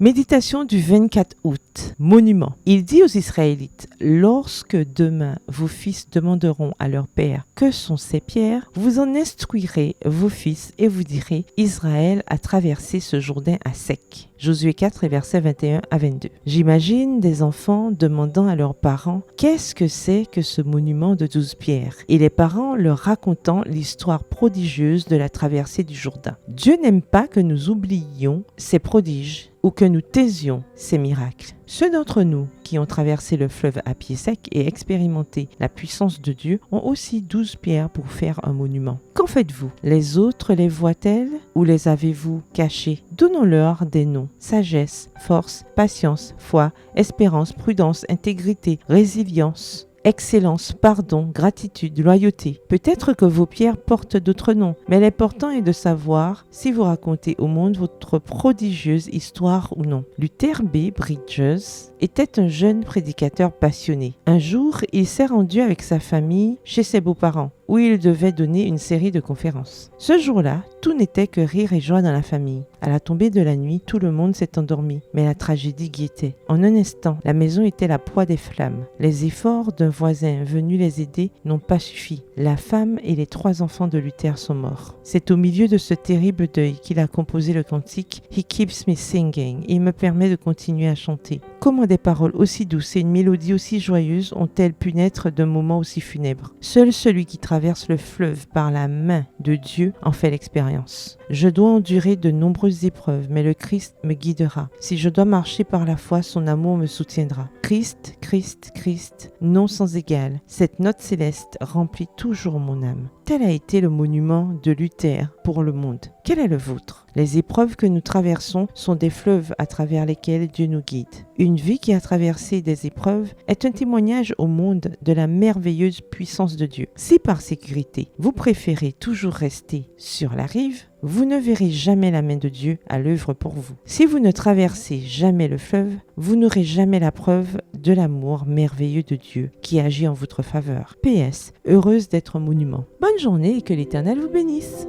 Méditation du 24 août. Monument. Il dit aux Israélites, lorsque demain vos fils demanderont à leur père que sont ces pierres, vous en instruirez vos fils et vous direz, Israël a traversé ce Jourdain à sec. Josué 4, versets 21 à 22. J'imagine des enfants demandant à leurs parents qu'est-ce que c'est que ce monument de 12 pierres et les parents leur racontant l'histoire prodigieuse de la traversée du Jourdain. Dieu n'aime pas que nous oublions ces prodiges ou que nous taisions ces miracles. Ceux d'entre nous qui ont traversé le fleuve à pied sec et expérimenté la puissance de Dieu ont aussi 12 pierres pour faire un monument. Qu'en faites-vous? Les autres les voient-elles ou les avez-vous cachées? Donnons-leur des noms: sagesse, force, patience, foi, espérance, prudence, intégrité, résilience, excellence, pardon, gratitude, loyauté. Peut-être que vos pierres portent d'autres noms, mais l'important est de savoir si vous racontez au monde votre prodigieuse histoire ou non. Luther B. Bridges était un jeune prédicateur passionné. Un jour, il s'est rendu avec sa famille chez ses beaux-parents, où il devait donner une série de conférences. Ce jour-là, tout n'était que rire et joie dans la famille. À la tombée de la nuit, tout le monde s'est endormi, mais la tragédie guettait. En un instant, la maison était la proie des flammes. Les efforts d'un voisin venu les aider n'ont pas suffi. La femme et les 3 enfants de Luther sont morts. C'est au milieu de ce terrible deuil qu'il a composé le cantique « He keeps me singing » et il me permet de continuer à chanter. Comment des paroles aussi douces et une mélodie aussi joyeuse ont-elles pu naître d'un moment aussi funèbre? Seul celui qui traverse le fleuve par la main de Dieu en fait l'expérience. Je dois endurer de nombreuses épreuves, mais le Christ me guidera. Si je dois marcher par la foi, son amour me soutiendra. Christ, Christ, Christ, nom sans égal. Cette note céleste remplit toujours mon âme. Tel a été le monument de Luther pour le monde. Quel est le vôtre? Les épreuves que nous traversons sont des fleuves à travers lesquels Dieu nous guide. Une vie qui a traversé des épreuves est un témoignage au monde de la merveilleuse puissance de Dieu. Si par sécurité, vous préférez toujours rester sur la rive, vous ne verrez jamais la main de Dieu à l'œuvre pour vous. Si vous ne traversez jamais le fleuve, vous n'aurez jamais la preuve de l'amour merveilleux de Dieu qui agit en votre faveur. PS, heureuse d'être un monument. Bonne journée et que l'Éternel vous bénisse.